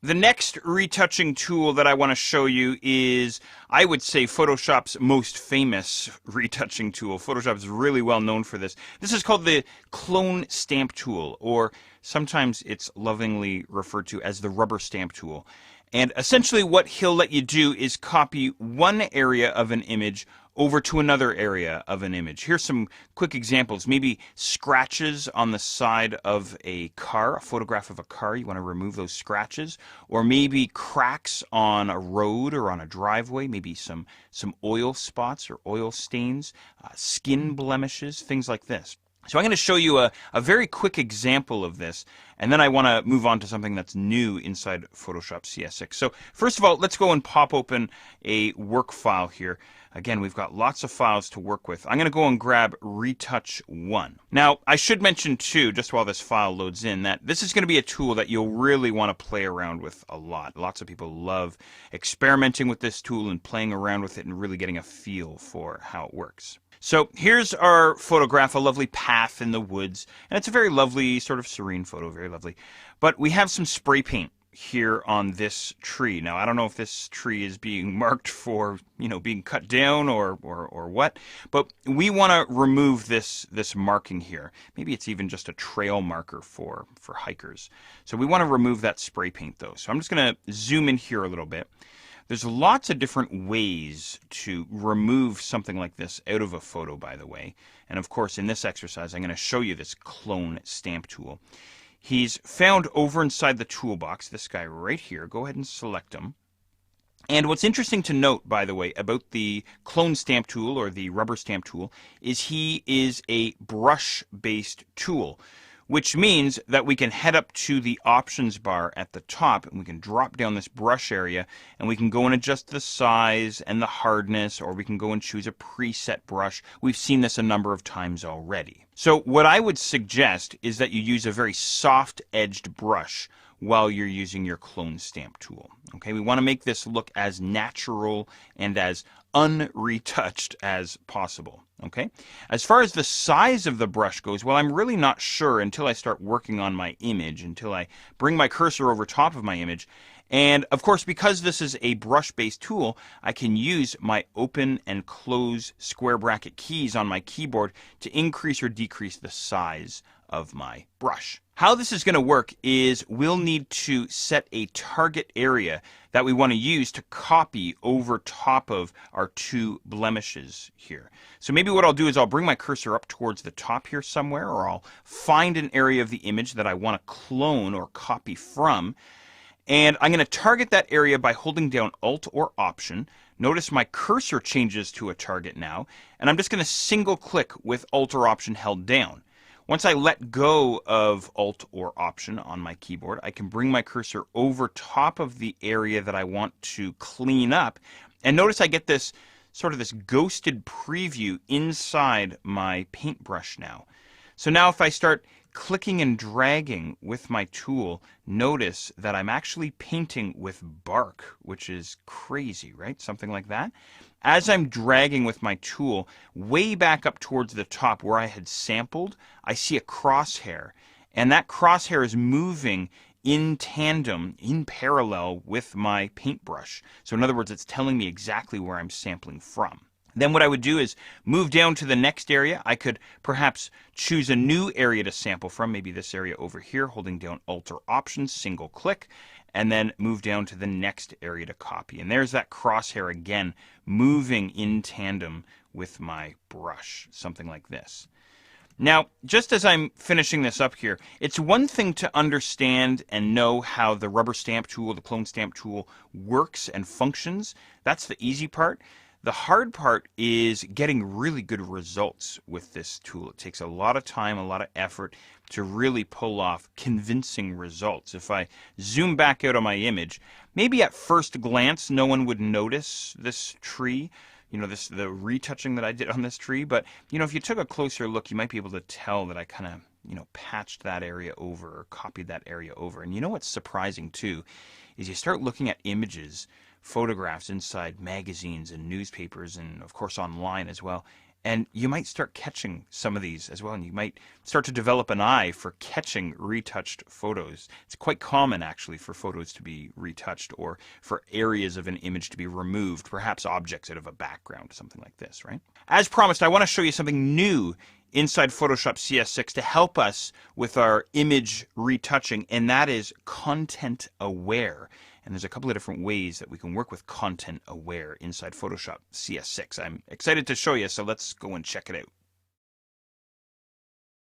The next retouching tool that I want to show you is, I would say, Photoshop's most famous retouching tool. Photoshop is really well known for this. This is called the Clone Stamp Tool, or sometimes it's lovingly referred to as the Rubber Stamp Tool. And essentially what he'll let you do is copy one area of an image over to another area of an image. Here's some quick examples. Maybe scratches on the side of a car, a photograph of a car. You want to remove those scratches. Or maybe cracks on a road or on a driveway. Maybe some oil spots or oil stains, skin blemishes, things like this. So I'm going to show you a very quick example of this, and then I want to move on to something that's new inside Photoshop CS6. So first of all, let's go and pop open a work file here. Again, we've got lots of files to work with. I'm going to go and grab Retouch 1. Now, I should mention too, just while this file loads in, that this is going to be a tool that you'll really want to play around with a lot. Lots of people love experimenting with this tool and playing around with it and really getting a feel for how it works. So here's our photograph, a lovely path in the woods, and it's a very lovely, sort of serene photo, very lovely. But we have some spray paint here on this tree. Now, I don't know if this tree is being marked for, being cut down or what, but we want to remove this marking here. Maybe it's even just a trail marker for hikers. So we want to remove that spray paint though. So I'm just going to zoom in here a little bit. There's lots of different ways to remove something like this out of a photo, by the way. And of course, in this exercise, I'm going to show you this Clone Stamp Tool. He's found over inside the toolbox, this guy right here. Go ahead and select him. And what's interesting to note, by the way, about the Clone Stamp Tool or the Rubber Stamp Tool is he is a brush-based tool, which means that we can head up to the options bar at the top and we can drop down this brush area and we can go and adjust the size and the hardness, or we can go and choose a preset brush. We've seen this a number of times already. So what I would suggest is that you use a very soft edged brush while you're using your Clone Stamp Tool. Okay, we want to make this look as natural and as unretouched as possible. Okay, as far as the size of the brush goes, well, I'm really not sure until I start working on my image, until I bring my cursor over top of my image. And of course, because this is a brush-based tool, I can use my open and close square bracket keys on my keyboard to increase or decrease the size of my brush. How this is going to work is we'll need to set a target area that we want to use to copy over top of our two blemishes here. So maybe what I'll do is I'll bring my cursor up towards the top here somewhere, or I'll find an area of the image that I want to clone or copy from. And I'm going to target that area by holding down Alt or Option. Notice my cursor changes to a target now, and I'm just going to single click with Alt or Option held down. Once I let go of Alt or Option on my keyboard, I can bring my cursor over top of the area that I want to clean up. And notice I get this sort of this ghosted preview inside my paintbrush now. So now if I start clicking and dragging with my tool, notice that I'm actually painting with bark, which is crazy, right? Something like that. As I'm dragging with my tool way back up towards the top where I had sampled, I see a crosshair, and that crosshair is moving in tandem, in parallel with my paintbrush. So in other words, it's telling me exactly where I'm sampling from. Then what I would do is move down to the next area. I could perhaps choose a new area to sample from, maybe this area over here, holding down Alt or Option, single click, and then move down to the next area to copy. And there's that crosshair again, moving in tandem with my brush, something like this. Now, just as I'm finishing this up here, it's one thing to understand and know how the Rubber Stamp Tool, the Clone Stamp Tool, works and functions. That's the easy part. The hard part is getting really good results with this tool. It takes a lot of time, a lot of effort to really pull off convincing results. If I zoom back out on my image, maybe at first glance no one would notice this tree, the retouching that I did on this tree, but if you took a closer look, you might be able to tell that I kind of patched that area over or copied that area over. And what's surprising too is you start looking at images, photographs inside magazines and newspapers, and of course online as well, And you might start catching some of these as well, and you might start to develop an eye for catching retouched photos. It's quite common, actually, for photos to be retouched or for areas of an image to be removed, perhaps objects out of a background, something like this, right? As promised, I want to show you something new inside Photoshop CS6 to help us with our image retouching, and that is Content Aware. And there's a couple of different ways that we can work with Content Aware inside Photoshop CS6. I'm excited to show you, so let's go and check it out.